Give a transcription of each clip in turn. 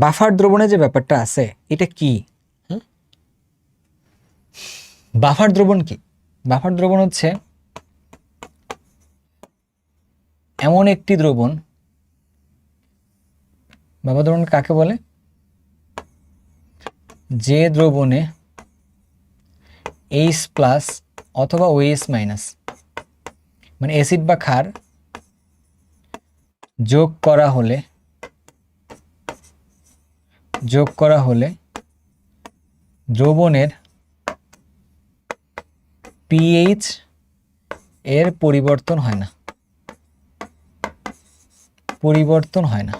Buffer দ্রবণে যে ব্যাপারটা আছে এটা কি? বাফার দ্রবণ কি? বাফার দ্রবণ হচ্ছে এমন একটি দ্রবণ, বাফার দ্রবণ কাকে বলে? যে দ্রবণে H প্লাস অথবা OH মাইনাস মানে অ্যাসিড বা ক্ষার যোগ করা হলে দ্রবণের pH এর পরিবর্তন হয় না।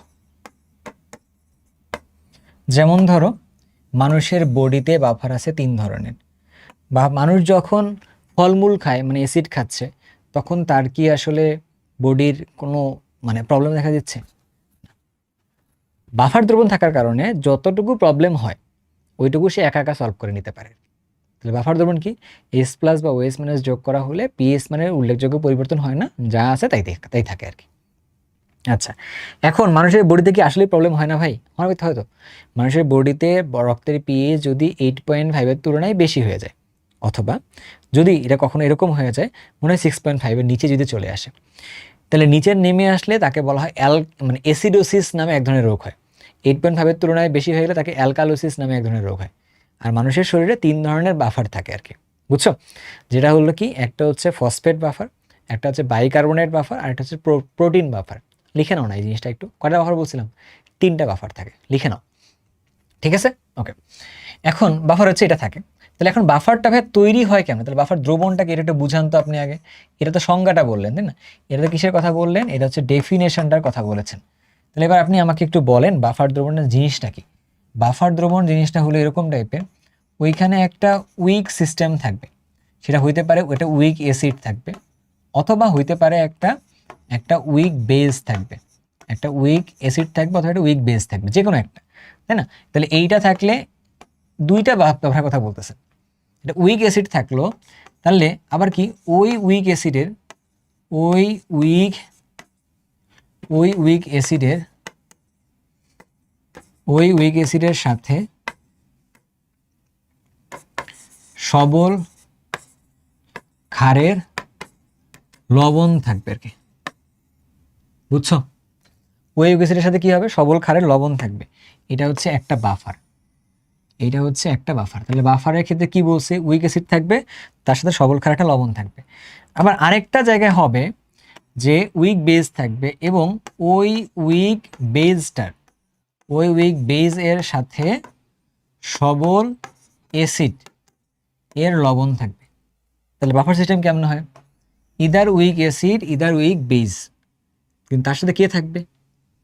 যেমন ধরো মানুষের বডিতে বাফার আছে 3 ধরনের। বা মানুষ যখন ফলমূল খায় মানে অ্যাসিড খাচ্ছে তখন তার কি আসলে বডির কোনো মানে প্রবলেম দেখা দিচ্ছে? বাফার দ্রবণ থাকার কারণে যতটুকু প্রবলেম হয় ওইটুকু সে একা একা সলভ করে নিতে পারে। তাহলে বাফার দ্রবণ কি? H প্লাস বা OH মাইনাস যোগ করা হলে pH মানের উল্লেখযোগ্য পরিবর্তন হয় না, যা আছে তাই থাকে আর কি। আচ্ছা, এখন মানুষের বডিতে কি আসলে প্রবলেম হয় না ভাই? হয়তো মানুষের বডিতে রক্তের pH যদি 8.5 এর তুলনায় বেশি হয়ে যায়, অথবা যদি এটা কখনো এরকম হয়ে যায় মনে হয় 6.5 এর নিচে যদি চলে আসে, তাহলে নিচে নেমে আসলে তাকে বলা হয় মানে অ্যাসিডোসিস নামে এক ধরনের রোগ হয়। 8.5 এর তুলনায় বেশি হয়ে গেলে তাকে অ্যালকালোসিস নামে এক ধরনের রোগ হয়। আর মানুষের শরীরে 3 ধরনের বাফার থাকে আর কি, বুঝছো? যেটা হলো কি, একটা হচ্ছে ফসফেট বাফার, একটা হচ্ছে বাইকার্বনেট বাফার, আর একটা হচ্ছে প্রোটিন বাফার। লিখে নাও না এই জিনিসটা একটু। কয়টা বাফার বলছিলাম? 3টা বাফার থাকে, লিখে নাও। ঠিক আছে, ওকে। এখন বাফার হচ্ছে এটা থাকে। তাহলে এখন বাফারটা ভাই তৈরি হয় কেমন? তাহলে বাফার দ্রবণটাকে এটা একটু বুঝান তো আপনি আগে। এটা তো সংজ্ঞাটা বললেন, তাই না? এটা তো কিসের কথা বললেন? এটা হচ্ছে ডেফিনেশনটার কথা বলেছেন। তাহলে এবার আপনি আমাকে একটু বলেন বাফার দ্রবণের জিনিসটা কি? বাফার দ্রবণ জিনিসটা হলো এরকম টাইপের, ওইখানে একটা উইক সিস্টেম থাকবে। সেটা হইতে পারে ওটা উইক অ্যাসিড থাকবে, অথবা হইতে পারে একটা উইক বেস থাকবে। একটা উইক অ্যাসিড থাকবে অথবা একটা উইক বেস থাকবে, যে কোনো একটা, তাই না? তাহলে এইটা থাকলে দুইটা বাফার কথা বলতেছে। এটা উইক অ্যাসিড থাকলো, তাহলে আবার কি ওই উইক অ্যাসিডের সাথে সবল ক্ষারের লবণ থাকবে আর কি, বুঝছো? ওই উইক অ্যাসিডের সাথে কি হবে? সবল ক্ষারের লবণ থাকবে। এটা হচ্ছে একটা বাফার। তাহলে বাফারের ক্ষেত্রে কি বলছে? উইক অ্যাসিড থাকবে, তার সাথে সবল ক্ষার একটা লবণ থাকবে। আবার আরেকটা জায়গায় হবে যে উইক বেজ থাকবে, এবং ওই উইক বেজ এর সাথে সবল অ্যাসিড এর লবণ থাকবে। তাহলে বাফার সিস্টেম কেমন হয়? Either weak acid either weak base, কিন্তু তার সাথে কে থাকবে?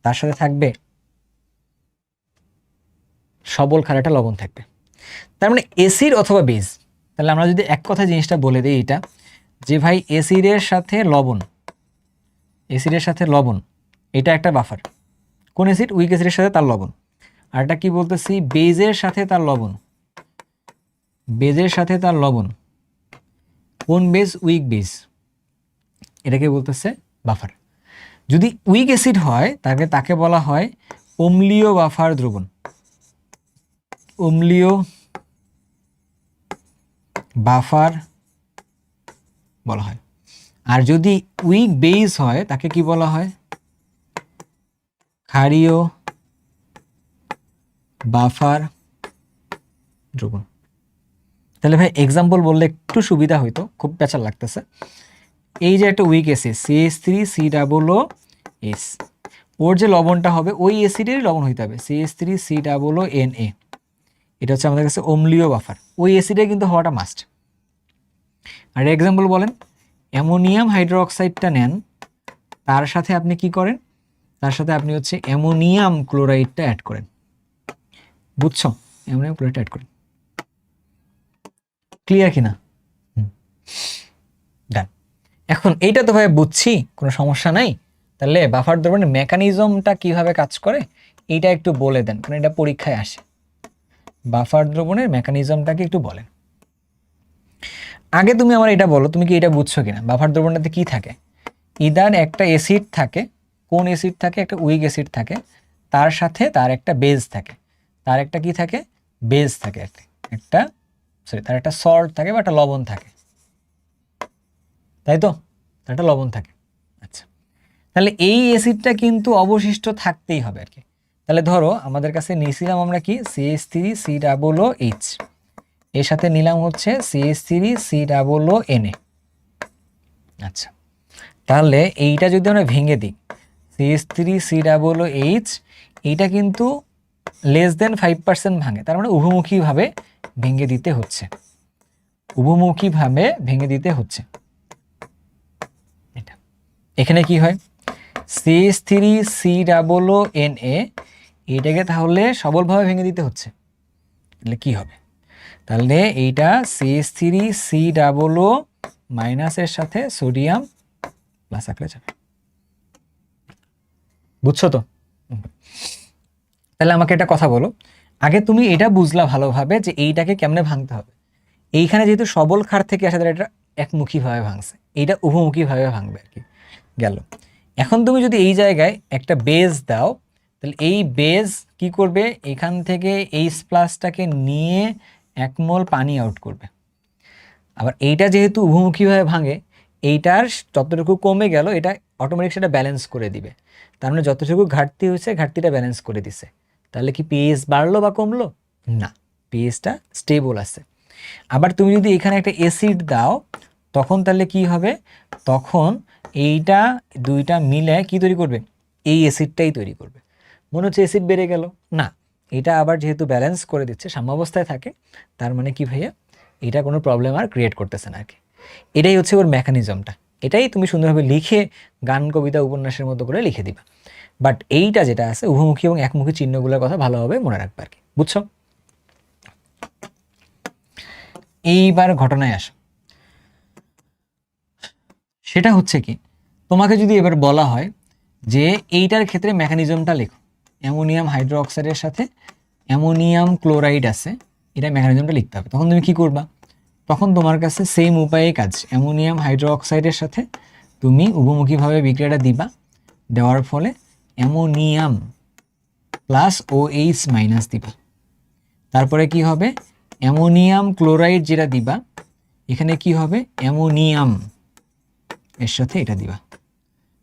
তার সাথে থাকবে সবল ক্ষার একটা লবণ থাকবে। তার মানে অ্যাসিড অথবা বেজ। তাহলে আমরা যদি এক কথা জিনিসটা বলে দিই এটা, যে ভাই অ্যাসিডের সাথে লবণ এটা একটা বাফার। কোন অ্যাসিড? উইক অ্যাসিডের সাথে তার লবণ। আর এটা কি বলতেছি? বেজের সাথে তার লবণ। কোন বেজ? Week base. এটাকে বলতেছে বাফার। যদি উইক অ্যাসিড হয় তাকে বলা হয় অম্লীয় বাফার দ্রবণ। অম্লীয় বাফার বলা হয়। আর যদি উইক বেস হয় তাকে কি বলা হয়? ক্ষারীয় বাফার দ্রবণ। তাহলে ভাই এক্সাম্পল বললে একটু সুবিধা হইতো, খুব পেঁচা লাগতেছে। এই যে একটা উইক অ্যাসিড CH3COOS, ওর যে লবণটা হবে ওই অ্যাসিডেরই লবণ হইতে হবে, CH3COONA। এটা হচ্ছে আমাদের কাছে অম্লীয় বাফার। ওই অ্যাসিডে কিন্তু হওয়াটা মাস্ট। আর এক্সাম্পল বলেন, অ্যামোনিয়াম হাইড্রোক্সাইডটা নেন, তার সাথে আপনি কি করেন? তার সাথে আপনি হচ্ছে অ্যামোনিয়াম ক্লোরাইডটা অ্যাড করেন, বুঝছো? অ্যামোনিয়াম ক্লোরাইড অ্যাড করেন। ক্লিয়ার কিনা? ডান। এখন এইটা তো ভাই বুঝছি, কোনো সমস্যা নাই। তাহলে বাফার দ্রবণের মেকানিজমটা কিভাবে কাজ করে এইটা একটু বলে দেন, কারণ এটা পরীক্ষায় আসে। বাফার দ্রবণের মেকানিজমটাকে একটু বলেন। আগে তুমি আমার এটা বলো, তুমি কি এটা বুঝছো কিনা? বাফার দ্রবণটাতে কি থাকে? ইদার একটা অ্যাসিড থাকে। কোন অ্যাসিড থাকে? একটা উইক অ্যাসিড থাকে, তার সাথে তার একটা বেজ থাকে, তার একটা কি থাকে, বেজ থাকে, একটা সরি তার একটা সল্ট থাকে বা একটা লবণ থাকে, তাই তো, তার একটা লবণ থাকে। আচ্ছা, তাহলে এই অ্যাসিডটা কিন্তু অবশিষ্ট থাকতেই হবে আর কি। তাহলে ধরো আমাদের কাছে নিয়েছিলাম আমরা কি CH3COOH, এর সাথে নিলাম হচ্ছে CH3COONA। আচ্ছা, তাহলে এইটা যদি আমরা ভেঙে দিই CH3COOH, এইটা কিন্তু লেস দেন 5% ভাঙে, তার মানে উভমুখীভাবে ভেঙে দিতে হচ্ছে, উভমুখীভাবে ভেঙে দিতে হচ্ছে। এটা এখানে কি হয়, CH3COONA এইটাকে তাহলে সবলভাবে ভেঙে দিতে হচ্ছে, তাহলে কি হবে, তাহলে এইটা CH3COO মাইনাসের সাথে সোডিয়াম প্লাস আঁকলে যাবে, বুঝছো তো? তাহলে আমাকে একটা কথা বলো, আগে তুমি এটা বুঝলা ভালোভাবে যে এইটাকে কেমনে ভাঙতে হবে। এইখানে যেহেতু সবল ক্ষার থেকে আসে, তাহলে এটা একমুখীভাবে ভাঙছে, এইটা উভমুখীভাবে ভাঙবে আর কি, গেল। এখন তুমি যদি এই জায়গায় একটা বেজ দাও, তাহলে এই বেজ কি করবে, এখান থেকে H প্লাসটাকে নিয়ে 1 মোল পানি আউট করবে। আবার এইটা যেহেতু উভমুখীভাবে ভাঙে, এইটার যতটুকু কমে গেল এটা অটোমেটিক সেটা ব্যালেন্স করে দিবে, তার মানে যতটুকু ঘাটতি হয়েছে ঘাটতিটা ব্যালেন্স করে দিছে। তাহলে কি পিএইচ বাড়লো বা কমলো? না, পিএইচটা স্টেবল আছে। আবার তুমি যদি এখানে একটা অ্যাসিড দাও, তখন তাহলে কি হবে, তখন এইটা দুইটা মিলে কি তৈরি করবে, এই অ্যাসিডটাই তৈরি করবে। মনে হচ্ছে অ্যাসিড বেড়ে গেল, না, এটা আবার যেহেতু ব্যালেন্স করে দিচ্ছে, সাম্যাবস্থায় থাকে, তার মানে কি ভাইয়া, এটা কোনো প্রবলেম আর ক্রিয়েট করতেছে না আর কি। এটাই হচ্ছে ওর মেকানিজমটা, এটাই তুমি সুন্দরভাবে লিখে গান কবিতা উপন্যাসের মতো করে লিখে দিবা। বাট এইটা যেটা আছে উভমুখী এবং একমুখী চিহ্নগুলোর কথা ভালোভাবে মনে রাখবে আর কি, বুঝছো? এইবার ঘটনায় আসো, সেটা হচ্ছে কি, তোমাকে যদি এবার বলা হয় যে এইটার ক্ষেত্রে মেকানিজমটা লেখো, অ্যামোনিয়াম হাইড্রোক্সাইডের সাথে অ্যামোনিয়াম ক্লোরাইড আছে, এটা মেকানিজমটা লিখতে হবে, তখন তুমি কি করবা, তখন তোমার কাছে সেম উপায়ে কাজ, অ্যামোনিয়াম হাইড্রোক্সাইডের সাথে তুমি উভমুখীভাবে বিক্রিয়াটা দিবা, দেওয়ার ফলে অ্যামোনিয়াম প্লাস OH মাইনাস দিবা। তারপরে কি হবে, অ্যামোনিয়াম ক্লোরাইড যেটা দিবা, এখানে কি হবে, অ্যামোনিয়াম এর সাথে এটা দিবা।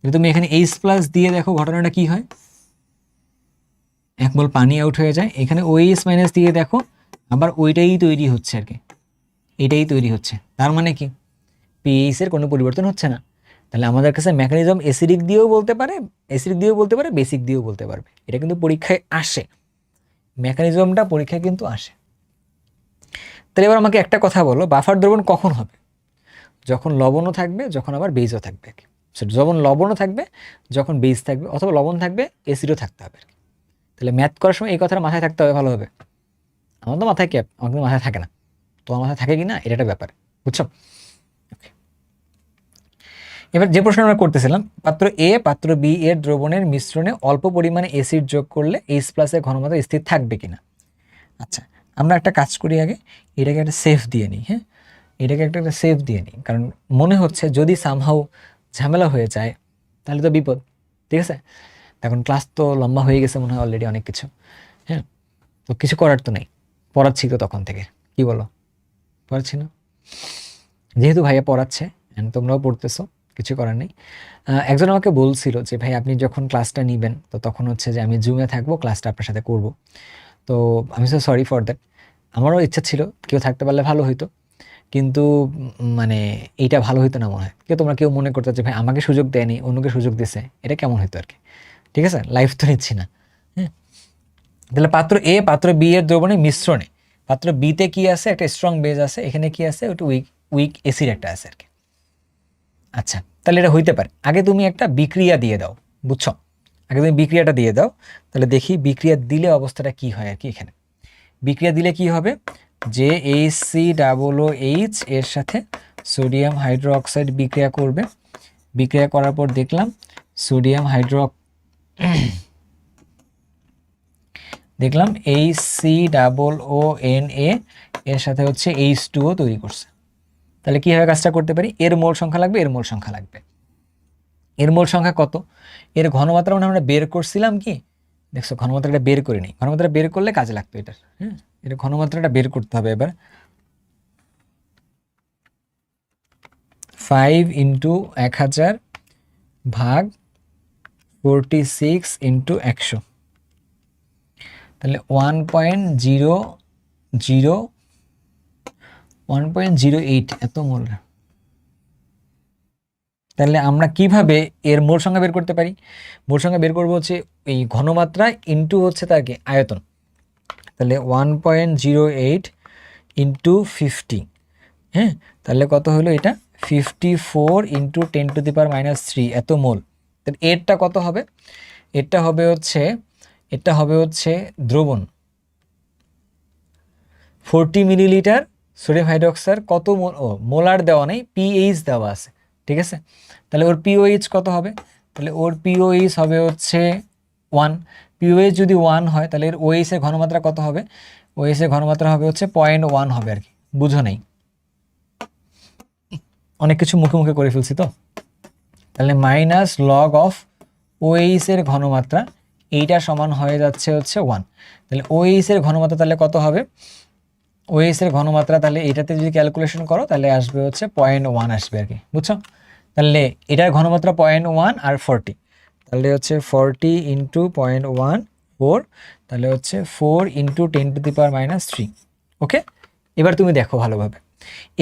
তুমি এখানে H প্লাস দিয়ে দেখো ঘটনাটা কি হয়, 1 মোল পানি আউট হয়ে যায়। এখানে OH মাইনাস দিয়ে দেখো আবার ওইটাই তৈরি হচ্ছে আর কি, এটাই তৈরি হচ্ছে, তার মানে কি পিএইচ এর কোনো পরিবর্তন হচ্ছে না। তাহলে আমাদের কাছে মেকানিজম অ্যাসিডিক দিয়েও বলতে পারে, অ্যাসিডিক দিয়েও বলতে পারে, বেসিক দিয়েও বলতে পারবে, এটা কিন্তু পরীক্ষায় আসে, মেকানিজমটা পরীক্ষায় কিন্তু আসে। তাহলে এবার আমাকে একটা কথা বলো, বাফার দ্রবণ কখন হবে, যখন লবণও থাকবে, যখন আবার বেজও থাকবে, যখন লবণও থাকবে, যখন বেজ থাকবে, অথবা লবণ থাকবে অ্যাসিডও থাকতে হবে। তাহলে ম্যাথ করার সময় এই কথাটা মাথায় থাকতে হবে ভালোভাবে। আমার তো মাথায় ক্যাপ, আমার কিন্তু মাথায় থাকে না, তোমার মাথায় থাকে কি না এটা একটা ব্যাপার, বুঝছো? এবার যে প্রশ্ন আমরা করতেছিলাম, পাত্র এ পাত্র বি এর দ্রবণের মিশ্রণে অল্প পরিমাণে অ্যাসিড যোগ করলে H প্লাসের ঘনমাত্রা স্থির থাকবে কিনা। আচ্ছা, আমরা একটা কাজ করি, আগে এটাকে একটা সেফ দিয়ে নিই, হ্যাঁ, এটাকে একটা সেফ দিয়ে নিই, কারণ মনে হচ্ছে যদি সামহাউ ঝামেলা হয়ে যায় তাহলে তো বিপদ, ঠিক আছে? এখন ক্লাস তো লম্বা হয়ে গেছে মনে হয় অলরেডি অনেক কিছু, হ্যাঁ, তো কিছু করার তো নেই, পড়াচ্ছি তো তখন থেকে, কি বলো, পড়াচ্ছি না? যেহেতু ভাইয়া পড়াচ্ছে and তোমরাও পড়তেছো, কিছু করার নেই। একজন আমাকে বলছিল যে ভাই আপনি যখন ক্লাসটা নিবেন তো তখন হচ্ছে যে আমি জুমে থাকবো, ক্লাসটা আপনার সাথে করব। তো আমি সো সরি ফর দ্যাট, আমারও ইচ্ছা ছিল কেউ থাকতে পারলে ভালো হইতো, কিন্তু মানে এইটা ভালো হইতো না মনে হয়, তোমরা কেউ মনে করতে যে ভাই আমাকে সুযোগ দেয়নি অন্যকে সুযোগ দিছে, এটা কেমন হইতো আর কি, ঠিক আছে? লাইফ তো নিচ্ছি না, হ্যাঁ। তাহলে পাত্র এ পাত্র বি এর দ্রবণের মিশ্রণে পাত্র বিতে কি আছে, একটা স্ট্রং বেজ আছে, এখানে কি আছে, ওটা উইক অ্যাসিড একটা আছে আর কি। আচ্ছা, তাহলে এটা হইতে পারে, আগে তুমি একটা বিক্রিয়া দিয়ে দাও, বুঝছো? আগে তুমি বিক্রিয়াটা দিয়ে দাও, তাহলে দেখি বিক্রিয়া দিলে অবস্থাটা কি হয় আর কি। এখানে বিক্রিয়া দিলে কি হবে, যে HCOOH এর সাথে সোডিয়াম হাইড্রোক্সাইড বিক্রিয়া করবে, বিক্রিয়া করার পর দেখলাম সোডিয়াম দেখলাম HCOONA এর সাথে হচ্ছে H2O তৈরি করছে। তাহলে কীভাবে কাজটা করতে পারি, এর মোল সংখ্যা লাগবে, এর মোল সংখ্যা লাগবে। এর মোল সংখ্যা কত, এর ঘনমাত্রা মানে আমরা বের করছিলাম কি দেখছো ঘনমাত্রাটা বের করে নিই, ঘনমাত্রা বের করলে কাজে লাগতো এটার। হ্যাঁ, এটা ঘনমাত্রাটা বের করতে হবে এবার। 5 ইন্টু 1000 ভাগ 46 ইন্টু 100, তাহলে 1.08 এত মোল। তাহলে আমরা কিভাবে এর মোল সংখ্যা বের করতে পারি? মোল সংখ্যা বের করবো হচ্ছে এই ঘনমাত্রা ইন্টু হচ্ছে তার কি আয়তন। তাহলে 1.08 ইন্টু 50, হ্যাঁ, তাহলে কত হলো এটা? 54 ইন্টু 10⁻³ এত মোল। তাহলে এরটা কত হবে? এটা হবে হচ্ছে দ্রবণ 40 মিলিলিটার সোডিয়াম হাইড্রোক্সাইড কত মোল, ও মোলার দেওয়া নেই, পিএইচ দেওয়া আছে, ঠিক আছে। তাহলে ওর পিওএইচ কত হবে? তাহলে ওর পিওএইচ হবে হচ্ছে 1। পিওএইচ যদি 1 হয় তাহলে এর ওএইচ এর ঘনমাত্রা কত হবে? ওএইচ এর ঘনমাত্রা হবে হচ্ছে 0.1 হবে আর কি, বুঝো নাই? অনেক কিছু মুখে মুখে করে ফেলছি তো। তাহলে মাইনাস লগ অফ ওএইচ এর ঘনমাত্রা, এইটা সমান হয়ে যাচ্ছে হচ্ছে 1। তাহলে ওএইচ এর ঘনমাত্রা তাহলে কত হবে? ওএইচ এর ঘনমাত্রা তাহলে এটাতে যদি ক্যালকুলেশন করো তাহলে আসবে হচ্ছে 0.1 আসবে আর কি, বুঝছো? তাহলে এটার ঘনমাত্রা 0.1 আর 40, তাহলে হচ্ছে 40 ইন্টু 0.1 4, তাহলে হচ্ছে 4 ইন্টু 10⁻³ ওকে। এবার তুমি দেখো ভালোভাবে,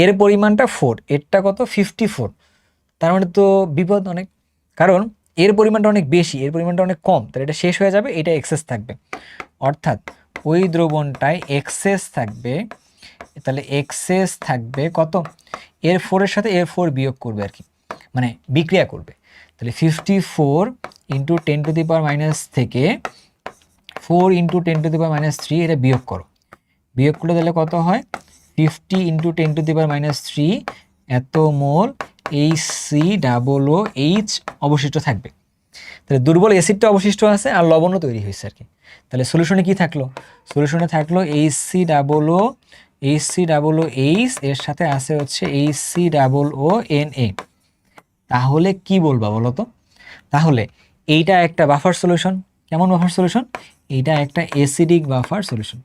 এর পরিমাণটা 4, এরটা কত? 54। তার মানে তো বিপদ অনেক, কারণ এর পরিমাণটা অনেক বেশি, এর পরিমাণটা অনেক কম, তাহলে এটা শেষ হয়ে যাবে, এটা এক্সেস থাকবে, অর্থাৎ ওই দ্রবণটায় এক্সেস থাকবে। তাহলে এক্সেস থাকবে কত? এর 4-এর সাথে এর 4 বিয়োগ করবে আর কি, মানে বিক্রিয়া করবে। তাহলে 54 ইন্টু 10⁻³ থেকে 4 ইন্টু 10⁻³ এটা বিয়োগ করো, বিয়োগ করলে তাহলে কত হয়? 50 ইন্টু 10⁻³ এত মোল HCOOH অবশিষ্ট থাকবে। তাহলে দুর্বল অ্যাসিডটা অবশিষ্ট আছে আর লবণও তৈরি হয়েছে আর কি। তাহলে সলিউশনে কি থাকলো? সলিউশনে থাকলো HCOOH, এর সাথে আছে হচ্ছে HCOONA। তাহলে কি বলবা বলো তো? তাহলে এইটা একটা বাফার সলিউশন। কেমন বাফার সলিউশন? এইটা একটা acidic buffer solution,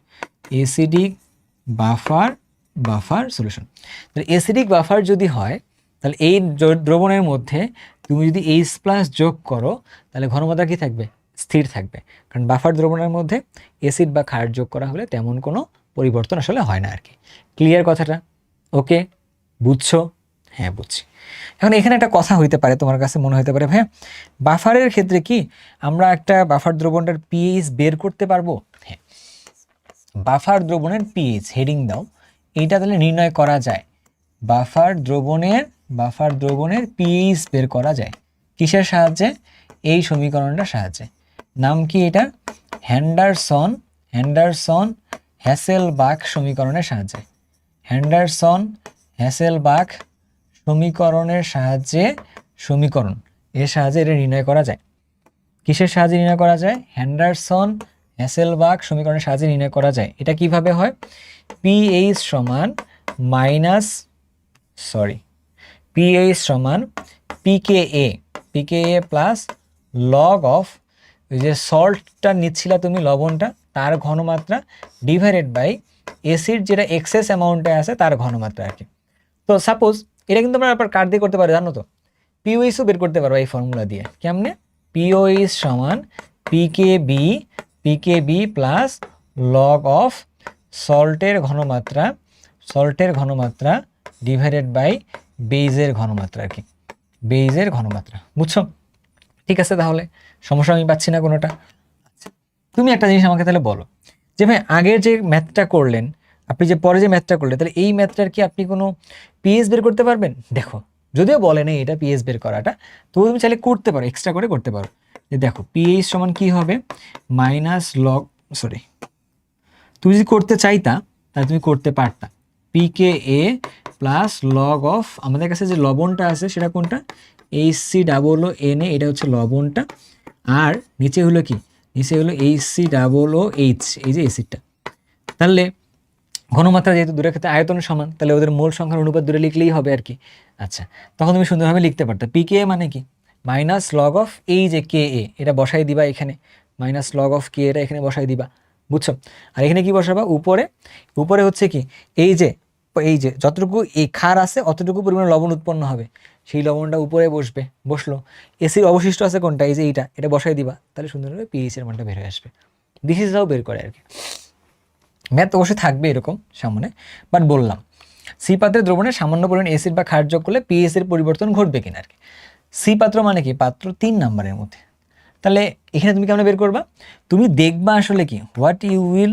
acidic buffer solution. তাহলে অ্যাসিডিক বাফার যদি হয় তাহলে এই দ্রবণের মধ্যে তুমি যদি H+ যোগ করো তাহলে ঘনমাত্রা কি থাকবে? স্থির থাকবে, কারণ বাফার দ্রবণের মধ্যে অ্যাসিড বা ক্ষার যোগ করা হলে তেমন কোনো পরিবর্তন আসলে হয় না আর কি। ক্লিয়ার কথাটা? ওকে, বুঝছো? হ্যাঁ বুঝছি। এখন এখানে একটা কথা হইতে পারে, তোমার কাছে মনে হতে পারে ভাইয়া বাফারের ক্ষেত্রে কি আমরা একটা বাফার দ্রবণটার পিএইচ বের করতে পারবো? হ্যাঁ, বাফার দ্রবণের পিএইচ হেডিং দাও, এইটা তাহলে নির্ণয় করা যায়। বাফার দ্রবণের পিএইচ বের করা যায় কিসের সাহায্যে? এই সমীকরণটার সাহায্যে। নাম কি এটা? হেন্ডারসন হ্যাসেলবাখ সমীকরণের সাহায্যে। হেন্ডারসন হ্যাসেলবাখ সমীকরণের সাহায্যে, এর সাহায্যে এটা নির্ণয় করা যায়। কিসের সাহায্যে নির্ণয় করা যায়? হেন্ডারসন হ্যাসেলবাখ সমীকরণের সাহায্যে নির্ণয় করা যায়। এটা কিভাবে হয়? পিএইচ সমান পিকেএ প্লাস লগ অফ ওই যে সল্টটা নিচ্ছিলা তুমি, লবণটা, তার ঘনমাত্রা ডিভাইডেড বাই অ্যাসিড যেটা এক্সেস অ্যামাউন্টে আছে তার ঘনমাত্রা আর কি। তো সাপোজ এটা কিন্তু আমরা আবার কাট দিয়ে করতে পারি, জানো তো? পিওএইচও বের করতে পারবো এই ফর্মুলা দিয়ে। কেমনে? পিওএইচ সমান পিকেবি প্লাস লগ অফ সল্টের ঘনমাত্রা ডিভাইডেড বাই বেইজের ঘনমাত্রা আর কি, বেইজের ঘনমাত্রা। বুঝছো? ঠিক আছে, তাহলে সমস্যা আমি পাচ্ছি না কোনোটা। আচ্ছা, তুমি একটা জিনিস আমাকে তাহলে বলো যে ভাই আগের যে ম্যাথটা করলেন, আপনি যে পরে যে ম্যাথটা করলেন, তাহলে এই ম্যাথটার কি আপনি কোনো পিএইচ বের করতে পারবেন? দেখো, যদিও বলে নেই এটা পিএইচ বের করাটা, তবু তুমি চাইলে করতে পারো, এক্সট্রা করে করতে পারো। যে দেখো পিএইচ সমান কি হবে? তুমি যদি করতে চাইতা তাহলে তুমি করতে পারতা পিকেএ প্লাস লগ অফ, আমাদের কাছে যে লবণটা আছে সেটা কোনটা? HCOONA, এটা হচ্ছে লবণটা, আর নিচে হলো কি? নিচে হলো HCOOH, এই যে অ্যাসিডটা। তাহলে ঘনমাত্রা যেহেতু দূরের ক্ষেত্রে আয়তন সমান, তাহলে ওদের মোল সংখ্যার অনুপাত দূরে লিখলেই হবে আর কি। আচ্ছা, তখন তুমি সুন্দরভাবে লিখতে পারতা পিকেএ মানে কি? মাইনাস লগ অফ এই যে কেএ, এটা বসাই দিবা এখানে, মাইনাস লগ অফ কে এটা এখানে বসাই দিবা, বুঝছো? আর এখানে কি বসাবা, উপরে উপরে হচ্ছে কি এই যে যতটুকু এই ক্ষার আছে অতটুকু পরিমাণে লবণ উৎপন্ন হবে, সেই লবণটা উপরে বসলো। এসির অবশিষ্ট আছে কোনটা, এই যে এটা বসাই দিবা, তাহলে সুন্দরভাবে পিএইচ এর মানটা বের হয়ে আসবে। দিস ইজ হাউ বের করে আর কি। ম্যাথ অবশ্যই থাকবে এরকম সামনে, বাট বললাম সি পাত্রের দ্রবণে সামান্য পরিমাণ অ্যাসিড বা ক্ষার যোগ করলে পিএইচ এর পরিবর্তন ঘটবে কিনা আর কি। সি পাত্র মানে কি, পাত্র 3 নাম্বারের মধ্যে। তাহলে এখানে তুমি কেমন বের করবা, তুমি দেখবা আসলে কি, হোয়াট ইউ উইল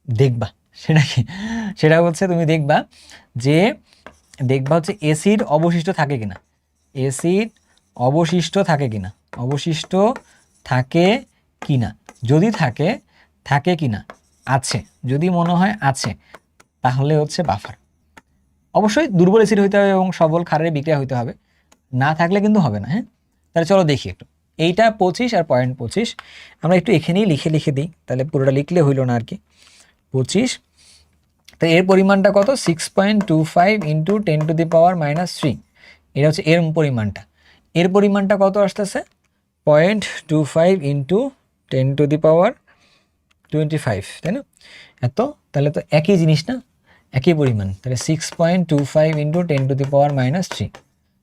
দেখবা, সেটা কি, সেটা হচ্ছে তুমি দেখবা হচ্ছে অ্যাসিড অবশিষ্ট থাকে কিনা, অ্যাসিড অবশিষ্ট থাকে কিনা, অবশিষ্ট থাকে কিনা, যদি থাকে কিনা, আছে, যদি মনে হয় আছে, তাহলে হচ্ছে বাফার। অবশ্যই দুর্বল অ্যাসিড হইতে হবে এবং সবল ক্ষারের বিক্রিয়া হইতে হবে, না থাকলে কিন্তু হবে না। হ্যাঁ, তাহলে চলো দেখি একটু। এইটা 25 আর 0.25 আমরা একটু এখানেই লিখে দিই, তাহলে পুরোটা লিখলে হইল না আর কি। 25, তো এর পরিমাণটা কত, 6.25 ইন্টু 10⁻³ এটা হচ্ছে এর পরিমাণটা। এর পরিমাণটা কত আসতেছে, 0.25 ইন্টু 10⁻25, তাই না? এত, তাহলে তো একই জিনিস না, একই পরিমাণ, তাহলে 6.25 ইন্টু 10⁻³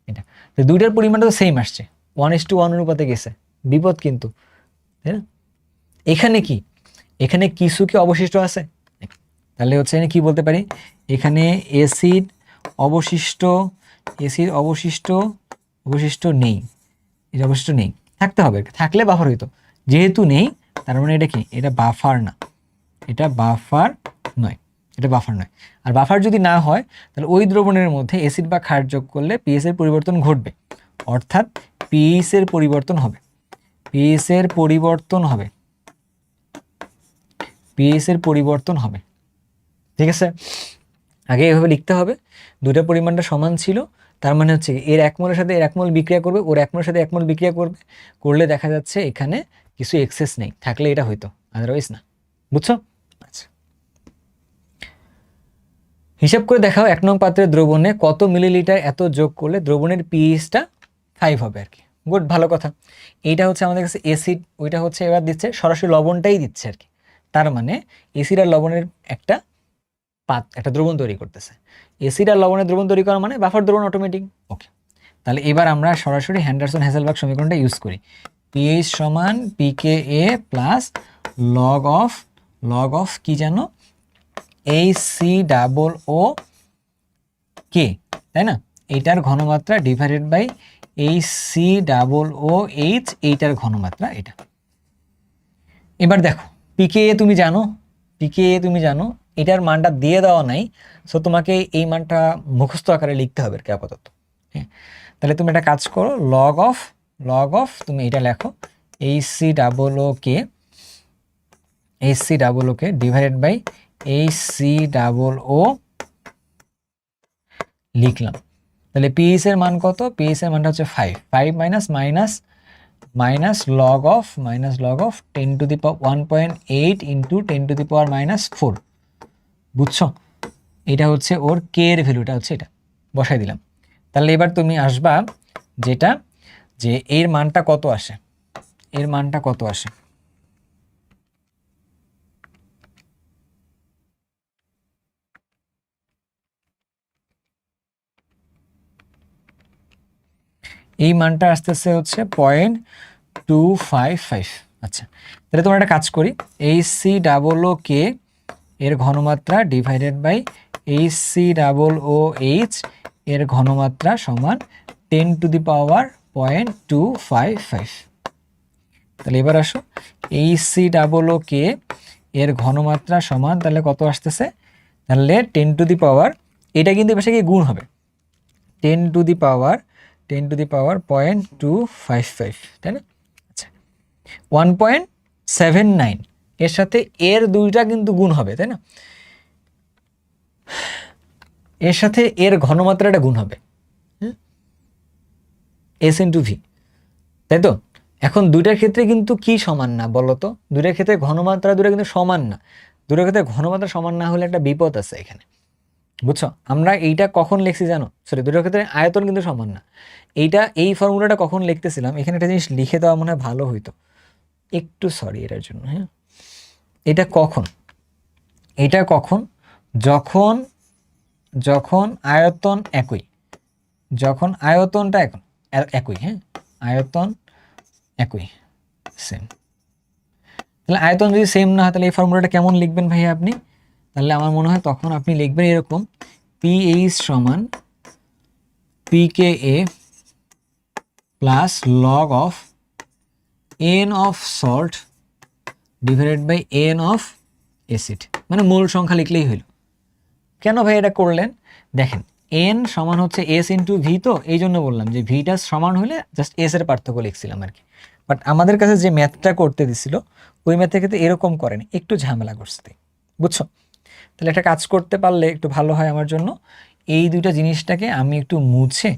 এটা। তো দুইটার পরিমাণটা তো সেম আসছে, 1:1 অনুপাতে গেছে, বিপদ কিন্তু, তাই না? এখানে কিছু কি অবশিষ্ট আছে, তাহলে হচ্ছে কি বলতে পারি, এখানে অ্যাসিড অবশিষ্ট নেই, এটা অবশিষ্ট নেই, থাকতে হবে, থাকলে বাফার হইতো, যেহেতু নেই তার মানে এটা কি, এটা বাফার না, এটা বাফার নয়, এটা বাফার নয়। আর বাফার যদি না হয় তাহলে ওই দ্রবণের মধ্যে অ্যাসিড বা ক্ষার যোগ করলে পিএইচ এর পরিবর্তন ঘটবে, অর্থাৎ পিএইচ এর পরিবর্তন হবে, পিএইচ এর পরিবর্তন হবে, ঠিক আছে? আগে এভাবে লিখতে হবে, দুটো পরিমাণটা সমান ছিল, তার মানে হচ্ছে এর 1 মোলের সাথে এর 1 মোল বিক্রিয়া করবে, ওর 1 মোলের সাথে 1 মোল বিক্রিয়া করলে দেখা যাচ্ছে এখানে কিছু এক্সেস নেই, থাকলে এটা হইতো, আদারওয়াইজ না, বুঝছো? আচ্ছা, হিসাব করে দেখাও 1 নং পাত্রের দ্রবণে কত মিলিলিটার এত যোগ করলে দ্রবণের পিএইচটা 5 হবে আর কি। গুড, ভালো কথা। এইটা হচ্ছে আমাদের কাছে অ্যাসিড, ওইটা হচ্ছে এবার দিচ্ছে সরাসরি লবণটাই দিচ্ছে আর কি, তার মানে অ্যাসিড আর লবণের একটা দ্রবণ তৈরি করতেছে। অ্যাসিড আর লবণের দ্রবণ তৈরি করা মানে বাফার দ্রবণ অটোমেটিক। ওকে, তাহলে এবার আমরা সরাসরি হেন্ডারসন-হেজেলবার্গ সমীকরণটা ইউজ করি। পিএইচ সমান pKa প্লাস লগ অফ কি জানো, HCOO, তাই না? এইটার ঘনমাত্রা ডিভাইডেড বাই HCOOH, এইটার ঘনমাত্রা এটা। এবার দেখো pKa তুমি জানো, এটার মানটা দিয়ে দেওয়া নাই, সো তোমাকে এই মানটা মুখস্থ আকারে লিখতে হবে কি আপাতত। হ্যাঁ, তাহলে তুমি একটা কাজ করো, লগ অফ তুমি এটা লেখো, HCOO ডিভাইডেড বাই HCOO লিখলাম। তাহলে পিএইচ এর মান কত, পিএইচ এর মানটা হচ্ছে 5 মাইনাস লগ অফ 1.8 ইন্টু 10⁻⁴, বুঝছো? এটা হচ্ছে ওর কে এর ভ্যালুটা হচ্ছে এটা, বসাই দিলাম। তাহলে এবার তুমি আসবা যে এর মানটা কত আসে, এই মানটা আসতেছে হচ্ছে 0.255। আচ্ছা, তাহলে তোমার একটা কাজ করি, HCOOK এর ঘনমাত্রা ডিভাইডেড বাই HCOOH এর ঘনমাত্রা সমান 10⁻⁴.255। তাহলে এবার আসো, HCOOK এর ঘনমাত্রা সমান তাহলে কত আসতেছে, তাহলে 10⁻, এটা কিন্তু এবার কি গুণ হবে, 10⁻0.255, তাই না? আচ্ছা, 1.79 এর সাথে এর দুইটা কিন্তু গুণ হবে, তাই না? এর সাথে এর ঘনমাত্রাটা গুণ হবে, S ইন্টু V, তাই তো? এখন দুইটার ক্ষেত্রে কিন্তু কি সমান না বলো তো, দুইটার ক্ষেত্রে ঘনমাত্রা দুটো কিন্তু সমান না, দুটোর ক্ষেত্রে ঘনমাত্রা সমান না হলে একটা বিপদ আছে এখানে, বুঝছো? আমরা এইটা কখন লিখছি জানো, সরি, দুটোর ক্ষেত্রে আয়তন কিন্তু সমান না, এই ফর্মুলাটা কখন লিখতেছিলাম, এখানে একটা জিনিস লিখে দেওয়া মনে হয় ভালো হইতো, একটু সরি এটার জন্য, হ্যাঁ। এটা কখন, এটা কখন, যখন যখন আয়তন একই, যখন আয়তনটা একই, হ্যাঁ, আয়তন একই, সেম। তাহলে আয়তন যদি সেম না হয় তাহলে এই ফর্মুলাটা কেমন লিখবেন ভাইয়া আপনি? তাহলে আমার মনে হয় তখন আপনি লিখবেন এরকম, পিএইচ সমান pKa plus log of N of salt divided by N of acid, মানে মূল সংখ্যা লিখলেই হইল। কেন ভাই এটা করলেন? দেখেন এন সমান হচ্ছে এস ইন্টু ভি, তো এই জন্য বললাম যে ভিটা সমান হলে জাস্ট এস এর পার্থক্য লিখছিলাম আর কি। বাট আমাদের কাছে যে ম্যাথটা করতে দিছিল ওই ম্যাথের ক্ষেত্রে এরকম করেন, একটু ঝামেলা করছে, বুঝছো? তাহলে একটা কাজ করতে পারলে একটু ভালো হয় আমার জন্য। এই দুইটা জিনিসটাকে আমি একটু মুছে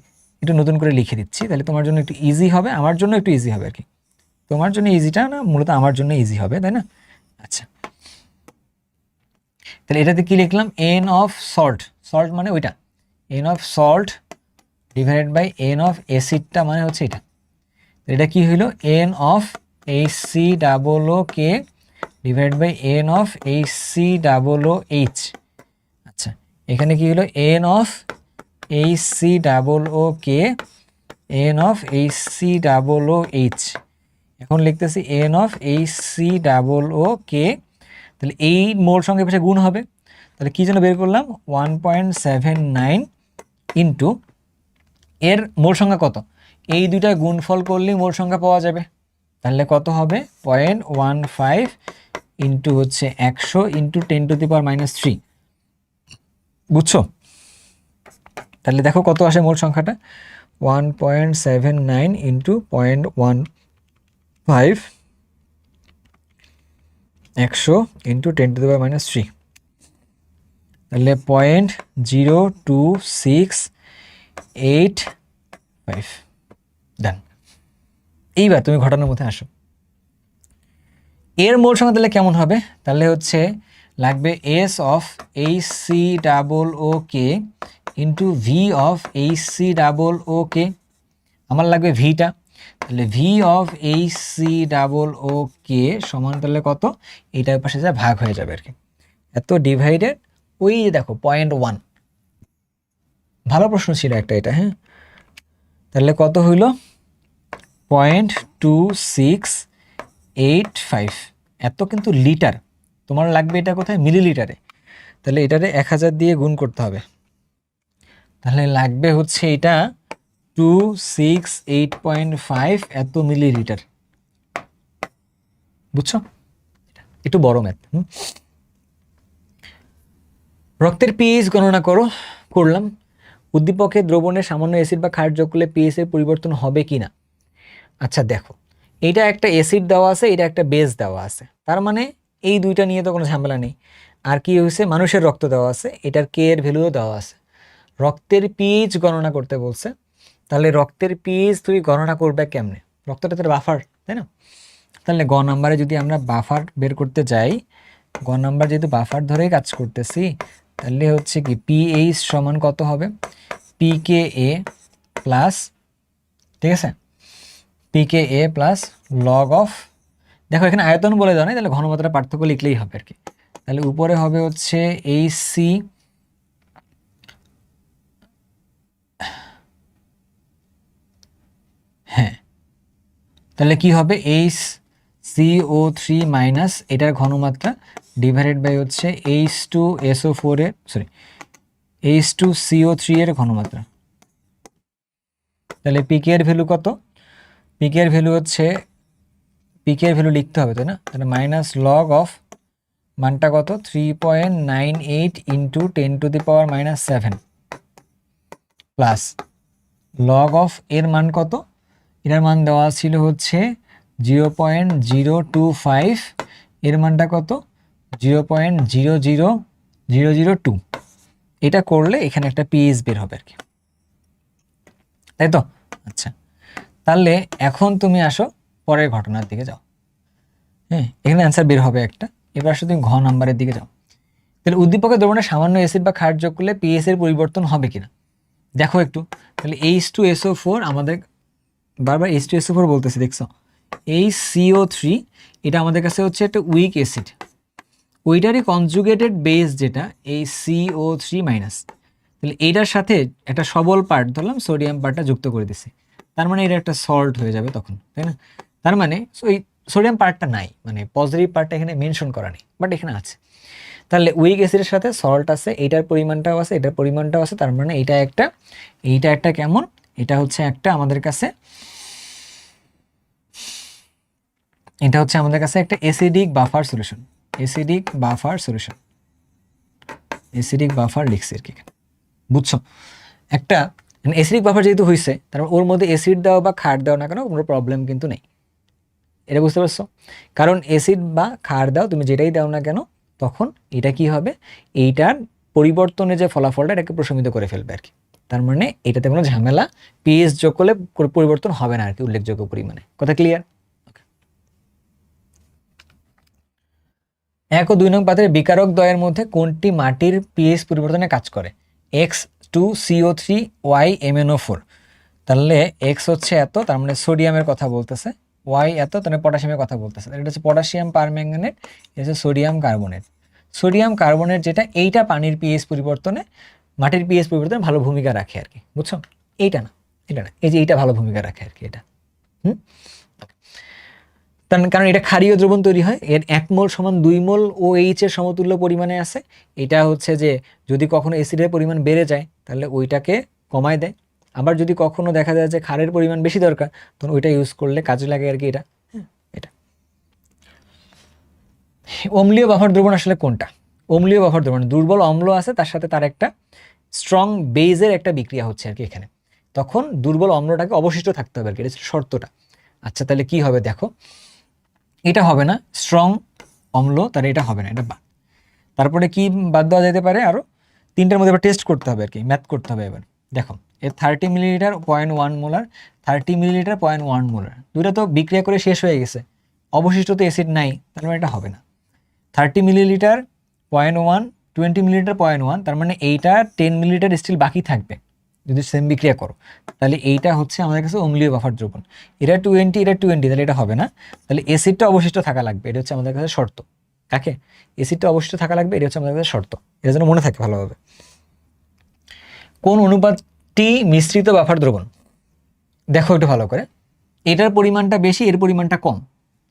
একটু নতুন করে লিখে দিচ্ছি, তাহলে তোমার জন্য একটু ইজি হবে, আমার জন্য একটু ইজি হবে আর কি। তোমার জন্য ইজিটা না, মূলত আমার জন্য ইজি হবে, তাই না? আচ্ছা, তাহলে এটাতে কি লিখলাম? এন অফ সল্ট, সল্ট মানে ওইটা, N of salt divided by N of অ্যাসিডটা মানে হচ্ছে এটা। এটা কি হইল? N of H C double O K divide by N of H C double O H. আচ্ছা, এখানে কি হলো? N of H C double O K, N of H C double O H. এখন লিখতেছি N of H C double O K, তাহলে এই মোল সংখ্যা পেছনে গুণ হবে। তাহলে কি জন্য বের করলাম? 1.79 ইন্টু এর মোল সংখ্যা কত, এই দুইটা গুণফল করলেই মোল সংখ্যা পাওয়া যাবে। তাহলে কত হবে? 0.15 ইন্টু হচ্ছে 100 ইন্টু 10⁻³ বুঝছো? তাহলে দেখো কত আসে মোল সংখ্যাটা, 1.79 ইন্টু 0.15 100 ইন্টু 10⁻³, তাহলে 0.02685 ডান। এইবার তুমি ঘটনার মধ্যে আসো, এর মোল সংখ্যা তাহলে কেমন হবে? তাহলে হচ্ছে লাগবে S of H C double O K into V of H C double O K, আমার লাগবে ভিটা। তাহলে V of H C double O K সমান তাহলে কত, এইটার পাশে যা ভাগ হয়ে যাবে আর কি, এত ডিভাইডেড ওই যে দেখো 0.1। ভালো প্রশ্ন ছিল একটা এটা, হ্যাঁ। তাহলে কত হইল? 0.2685, এত কিন্তু লিটার, তোমার লাগবে এটা কোথায়? মিলিলিটারে। তাহলে এটারে 1000 দিয়ে গুণ করতে হবে, তাহলে লাগবে হচ্ছে এটা 268.5 এত মিলিলিটার, বুঝছো? একটু বড় ম্যাথ। রক্তের পিএইচ গণনা করলাম। উদ্দীপকে দ্রবণে সামান্য অ্যাসিড বা ক্ষার যোগ করলে পিএইচ এর পরিবর্তন হবে কিনা? আচ্ছা দেখো, এটা একটা অ্যাসিড দেওয়া আছে, এটা একটা বেস দেওয়া আছে, তার মানে এই দুইটা নিয়ে তো কোনো ঝামেলা নেই। আর কি হয়েছে? মানুষের রক্ত দেওয়া আছে, এটার কে এর ভ্যালুও দেওয়া আছে। রক্তের পিএইচ গণনা করতে বলছে, তাহলে রক্তের পিএইচ তুই গণনা করবে কেমনে? রক্তটা তোর বাফার, তাই না? তাহলে গ নাম্বারে যদি আমরা বাফার বের করতে যাই, গ নাম্বার যেহেতু বাফার ধরেই কাজ করতেছি, তাহলে হচ্ছে কি পিএইচ সমান কত হবে? পিকেএ প্লাস, ঠিক আছে, পিকেএ প্লাস লগ অফ, দেখো এখানে আয়তন বলে দেওয়া নাই, তাহলে ঘনমাত্রার পার্থক্য লিখলেই হবে আর কি। তাহলে উপরে হবে হচ্ছে এইচ সি, হ্যাঁ, তাহলে কি হবে? HCO3 মাইনাস এটার ঘনমাত্রা ডিভাইডেড বাই হচ্ছে H2SO4 এর, সরি, H2CO3 এর ঘনমাত্রা। তাহলে পিকে এর ভ্যালু কত? পিকে এর ভ্যালু হচ্ছে, পিকে এর ভ্যালু লিখতে হবে, তাই না? তাহলে মাইনাস লগ অফ মানটা কত? 3.98 ইন্টু 10⁻⁻7 প্লাস লগ অফ এর মান কত? এটার মান দেওয়া ছিল হচ্ছে 0.025, এর মানটা কত? 0.00002। এটা করলে এখানে একটা পিএইচ বের হবে আর কি, তাই তো? আচ্ছা, তাহলে এখন তুমি আসো পরের ঘটনার দিকে যাও, হ্যাঁ, এখানে অ্যান্সার বের হবে একটা। এবার আসো তুমি ঘ নাম্বারের দিকে যাও। তাহলে উদ্দীপকের দ্রবণে সামান্য অ্যাসিড বা ক্ষার যোগ করলে পিএইচ এর পরিবর্তন হবে কিনা দেখো একটু। তাহলে H2SO4, আমাদের বারবার H2SO4 বলতেছি, দেখছো? এই CO3 এটা আমাদের কাছে হচ্ছে একটা উইক অ্যাসিড, ওইটারই কনজুগেটেড বেস যেটা এই CO3 মাইনাস, তাহলে এইটার সাথে একটা সবল পার্ট ধরলাম সোডিয়াম পার্টটা যুক্ত করে দিছি, তার মানে এটা একটা সল্ট হয়ে যাবে তখন, তাই না? তার মানে ওই সোডিয়াম পার্টটা নাই, মানে পজিটিভ পার্টটা এখানে মেনশন করা নেই, বাট এখানে আছে। তাহলে উইক অ্যাসিডের সাথে সল্ট আছে, এইটার পরিমাণটাও আছে, এটার পরিমাণটাও আছে, তার মানে এইটা একটা কেমন, এটা হচ্ছে একটা আমাদের কাছে, এটা হচ্ছে আমাদের কাছে একটা acidic buffer solution, acidic buffer solution, acidic buffer লিখছি আর কি, বুঝছো? একটা অ্যাসিডিক বাফার যেহেতু হয়েছে, তার ওর মধ্যে অ্যাসিড দেওয়া বা ক্ষার দেওয়া না কেন কোনো প্রবলেম কিন্তু নেই, এটা বুঝতে পারছো? কারণ অ্যাসিড বা ক্ষার দাও, তুমি যেটাই দাও না কেন, তখন এটা কি হবে, এইটার পরিবর্তনে যে ফলাফলটা এটাকে প্রশমিত করে ফেলবে আর কি। তার মানে এটাতে কোনো ঝামেলা, পিএইচ যোগ করলে পরিবর্তন হবে না আর কি উল্লেখযোগ্য পরিমাণে। কথা ক্লিয়ার? 1 ও 2 নং পাত্রের বিকারক দ্বয়ের মধ্যে কোনটি মাটির পিএইচ পরিবর্তনে কাজ করে? X2CO3 Y MnO4। তাহলে এক্স হচ্ছে এত, তার মানে সোডিয়ামের কথা বলতেছে, ওয়াই এত, তাহলে পটাশিয়ামের কথা বলতেছে, এটা হচ্ছে পটাশিয়াম পারম্যাঙ্গানেট, এটা হচ্ছে সোডিয়াম কার্বনেট। সোডিয়াম কার্বনেট যেটা, এইটা পানির পিএইচ পরিবর্তনে, মাটির পিএইচ পরিবর্তনে ভালো ভূমিকা রাখে আর কি, বুঝছো? এইটা না, এই যে এইটা ভালো ভূমিকা রাখে আর কি, এটা। কারণ এটা ক্ষারীয় দ্রবণ তৈরি হয়, এর 1 মোল সমান 2 মোল OH এর সমতুল্য পরিমাণে আছে। এটা হচ্ছে যে যদি কখনো অ্যাসিডের পরিমাণ বেড়ে যায় তাহলে ওইটাকে কমায় দেয়, আবার যদি কখনো দেখা যায় যে ক্ষারের পরিমাণ বেশি দরকার, তখন ওইটা ইউজ করলে কাজে লাগে আর কি, এটা। এটা অম্লীয় বাফার দ্রবণ আসলে কোনটা? অম্লীয় বাফার দ্রবণ, দুর্বল অম্ল আছে, তার সাথে তার একটা স্ট্রং বেজের একটা বিক্রিয়া হচ্ছে আর কি এখানে, তখন দুর্বল অম্লটাকে অবশিষ্ট থাকতে হবে আর কি, এটা শর্তটা। আচ্ছা, তাহলে কি হবে দেখো, এটা হবে না, স্ট্রং অম্ল, তার এটা হবে না, এটা বাদ। তারপরে কি বাদ দেওয়া যেতে পারে, আরও 3টার মধ্যে এবার টেস্ট করতে হবে আর কি, ম্যাথ করতে হবে এবার। দেখো, এর 30 মিলিলিটার 0.1 মোলার, 30 মিলিলিটার 0.1 মোলার, দুটো তো বিক্রিয়া করে শেষ হয়ে গেছে, অবশিষ্ট তো অ্যাসিড নাই, তার মানে এটা হবে না। 30 মিলিলিটার 0.1, 20 মিলিলিটার 0.1, তার মানে এইটা 10 মিলিলিটার স্টিল বাকি থাকবে যদি সেম বিক্রিয়া করো, তাহলে এইটা হচ্ছে আমাদের কাছে অম্লীয় বাফার দ্রবণ। এটা 20, এটা 20, তাহলে এটা হবে না, তাহলে অ্যাসিডটা অবশিষ্ট থাকা লাগবে, এটা হচ্ছে আমাদের কাছে শর্ত। কাকে? অ্যাসিডটা অবশিষ্ট থাকা লাগবে, এটা হচ্ছে আমাদের কাছে শর্ত, এটা যেন মনে থাকে ভালোভাবে। কোন অনুপাতটি মিশ্রিত বাফার দ্রবণ? দেখো একটু ভালো করে, এটার পরিমাণটা বেশি, এর পরিমাণটা কম,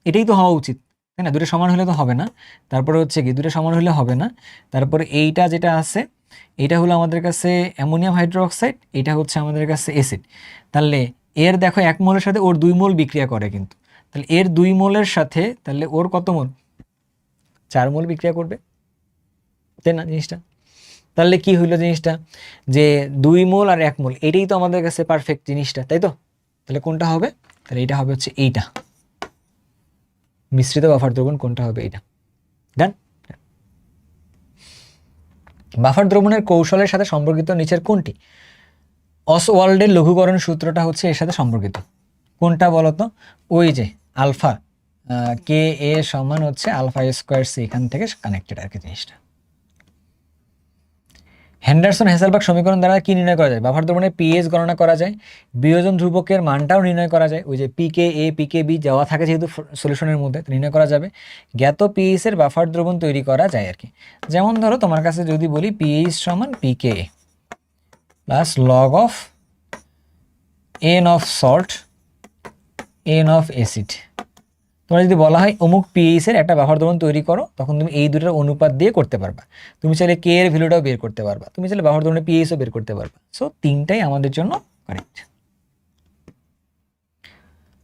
এটাই তো হওয়া উচিত, তাই না? দুটো সমান হলে তো হবে না। তারপরে হচ্ছে কি, দুটো সমান হলে হবে না। তারপরে এইটা যেটা আছে, এটা হলো আমাদের কাছে অ্যামোনিয়াম হাইড্রোক্সাইড, এটা হচ্ছে আমাদের কাছে অ্যাসিড। তাহলে এর দেখো 1 মোলের সাথে ওর 2 মোল বিক্রিয়া করে কিন্তু, তাহলে এর 2 মোলের সাথে তাহলে ওর কত মোল? 4 মোল বিক্রিয়া করবে, তাই না জিনিসটা? তাহলে কি হইলো জিনিসটা, যে 2 মোল আর 1 মোল, এটাই তো আমাদের কাছে পারফেক্ট জিনিসটা, তাই তো? তাহলে কোনটা হবে? তাহলে এটা হবে হচ্ছে এইটা, মিশ্রিত বাফার দ্রবণ কোনটা হবে? এইটা। ডান। বাফার দ্রবণের কৌশলের সাথে সম্পর্কিত নিচের কোনটি? অসওয়াল্ডের লঘুকরণ সূত্রটা হচ্ছে এর সাথে সম্পর্কিত, কোনটা বলতো? ওই যে আলফা কে এ সমান হচ্ছে আলফা স্কোয়ার সি, এখান থেকে কানেক্টেড আর কি জিনিসটা। হেন্ডারসন হেসেলবার্গ সমীকরণ দ্বারা কি নির্ণয় করা যায়? বাফার দ্রবণের পিএইচ গণনা করা যায়, বিয়োজন ধ্রুবকের মানটাও নির্ণয় করা যায়, ওই যে পিকে এ পিকে বি যাওয়া থাকে যেহেতু সলিউশনের মধ্যে, নির্ণয় করা যাবে। জ্ঞাত পিএইচ এর বাফার দ্রবণ তৈরি করা যায় আর কি। যেমন ধরো তোমার কাছে যদি বলি পিএইচ সমান pKa plus log of N of salt N of acid, তোমরা যদি বলা হয় অমুক পিএইচ এর একটা বাফার দ্রবণ তৈরি করো, তখন তুমি এই দুটোর অনুপাত দিয়ে করতে পারবা। তুমি চাইলে কে এর ভ্যালুটাও বের করতে পারবা, তুমি চাইলে বাফার দ্রবণের পিএইচও বের করতে পারবা। সো তিনটাই আমাদের জন্য কারেক্ট।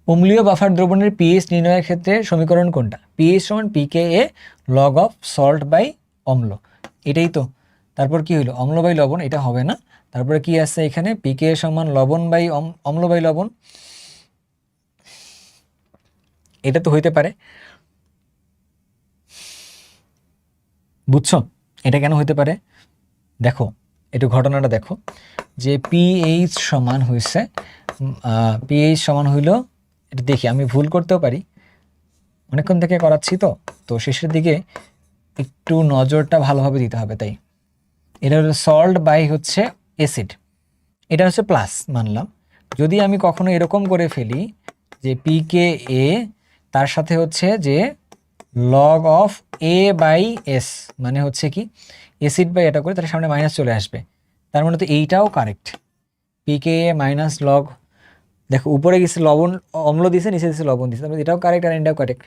অম্লীয় বাফার দ্রবণের পিএইচ নির্ণয়ের ক্ষেত্রে সমীকরণ কোনটা? পিএইচ সমান পিকে এ লগ অফ সল্ট বাই অম্ল, এটাই তো। তারপর কি হলো? অম্ল বাই লবণ, এটা হবে না। তারপরে কি আছে এখানে? পিকে সমান লবণ বাই অম্ল বাই লবণ, এটা তো হইতে পারে, বুঝছো? এটা কেন হইতে পারে দেখো, একটু ঘটনাটা দেখো, যে পিএইচ সমান হয়েছে, পিএইচ সমান হইল, এটা দেখি, আমি ভুল করতেও পারি, অনেকক্ষণ থেকে করাচ্ছি তো, তো শেষের দিকে একটু নজরটা ভালোভাবে দিতে হবে। তাই এটা হলো সল্ট বাই হচ্ছে অ্যাসিড, এটা হচ্ছে প্লাস মানলাম। যদি আমি কখনো এরকম করে ফেলি যে পিকে এ তার সাথে হচ্ছে যে log of A by S, মানে হচ্ছে কি এসিড বাই এটা করে তার সামনে মাইনাস চলে আসবে, তার মানে তো এইটাও কারেক্ট। পিকে এ মাইনাস লগ, দেখো উপরে গেছে লবণ অম্ল দিছে, নিচে দিছে লবণ দিছে, তারপরে এটাও কারেক্ট আর এটাও কারেক্ট,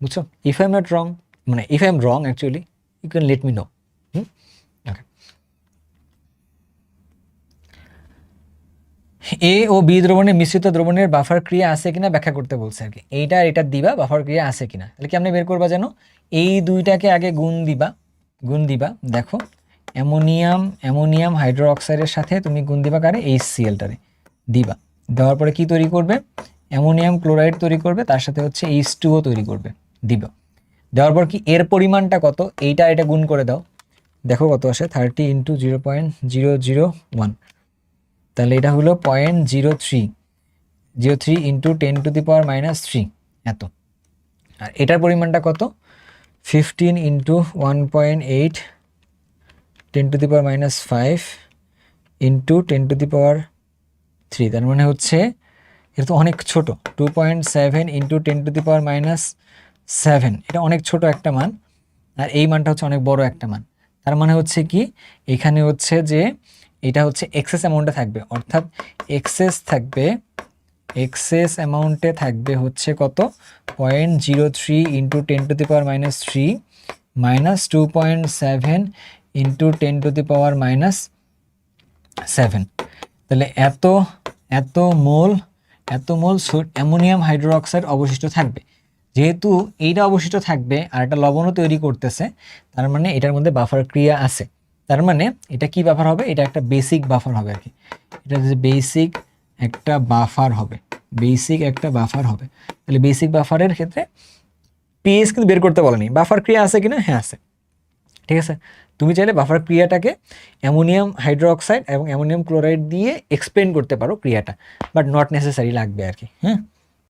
বুঝছো? If I am not wrong, মানে if I am wrong actually you can let me know. Okay, A ও বি দ্রবণের মিশ্রিত দ্রবণের বাফার ক্রিয়া আছে কিনা ব্যাখ্যা করতে বলছে আর কি। এইটা আর এটা দিবা বাফার ক্রিয়া আছে কিনা, তাহলে কি আপনি বের করবা যেন এই দুইটাকে আগে গুণ দিবা দেখো অ্যামোনিয়াম হাইড্রো অক্সাইডের সাথে তুমি গুণ দিবা কারে HCl-টারে দিবা, দেওয়ার পরে কি তৈরি করবে অ্যামোনিয়াম ক্লোরাইড তৈরি করবে, তার সাথে হচ্ছে H2O তৈরি করবে, দিবা। দেওয়ার পর কি এর পরিমাণটা কত, এইটা এটা গুণ করে দাও, দেখো কত আসে 30 × 0.001, তাহলে এটা হলো 0.03 ইন্টু 10⁻³ এত। আর এটার পরিমাণটা কত 15 × 1.8 10⁻⁵ ইন্টু 10⁻³ তার মানে হচ্ছে এটা তো অনেক ছোট, 2.7 ইন্টু 10⁻⁷, এটা অনেক ছোট একটা মান, আর এই মানটা হচ্ছে অনেক বড় একটা মান। তার মানে হচ্ছে কি এখানে হচ্ছে যে এটা হচ্ছে এক্সেস অ্যামাউন্টে থাকবে, অর্থাৎ এক্সেস অ্যামাউন্টে থাকবে হচ্ছে কত 0.03 ইন্টু 10⁻³ মাইনাস 2.7 ইন্টু 10⁻⁷, তাহলে এত মোল অ্যামোনিয়াম হাইড্রো অক্সাইড অবশিষ্ট থাকবে। যেহেতু এইটা অবশিষ্ট থাকবে আর এটা লবণও তৈরি করতেছে, তার মানে এটার মধ্যে বাফার ক্রিয়া আছে, তার মানে এটা কি বাফার হবে, এটা একটা বেসিক বাফার হবে আর কি, এটা যে বেসিক একটা বাফার হবে, তাহলে বেসিক বাফারের ক্ষেত্রে পিএইচ কিন্তু বের করতে বলেনি, বাফার ক্রিয়া আছে কিনা, হ্যাঁ আছে, ঠিক আছে। তুমি চাইলে বাফার ক্রিয়াটাকে অ্যামোনিয়াম হাইড্রো অক্সাইড এবং অ্যামোনিয়াম ক্লোরাইড দিয়ে এক্সপ্লেন করতে পারো ক্রিয়াটা, বাট নট নেসেসারি লাগবে আর কি, হ্যাঁ।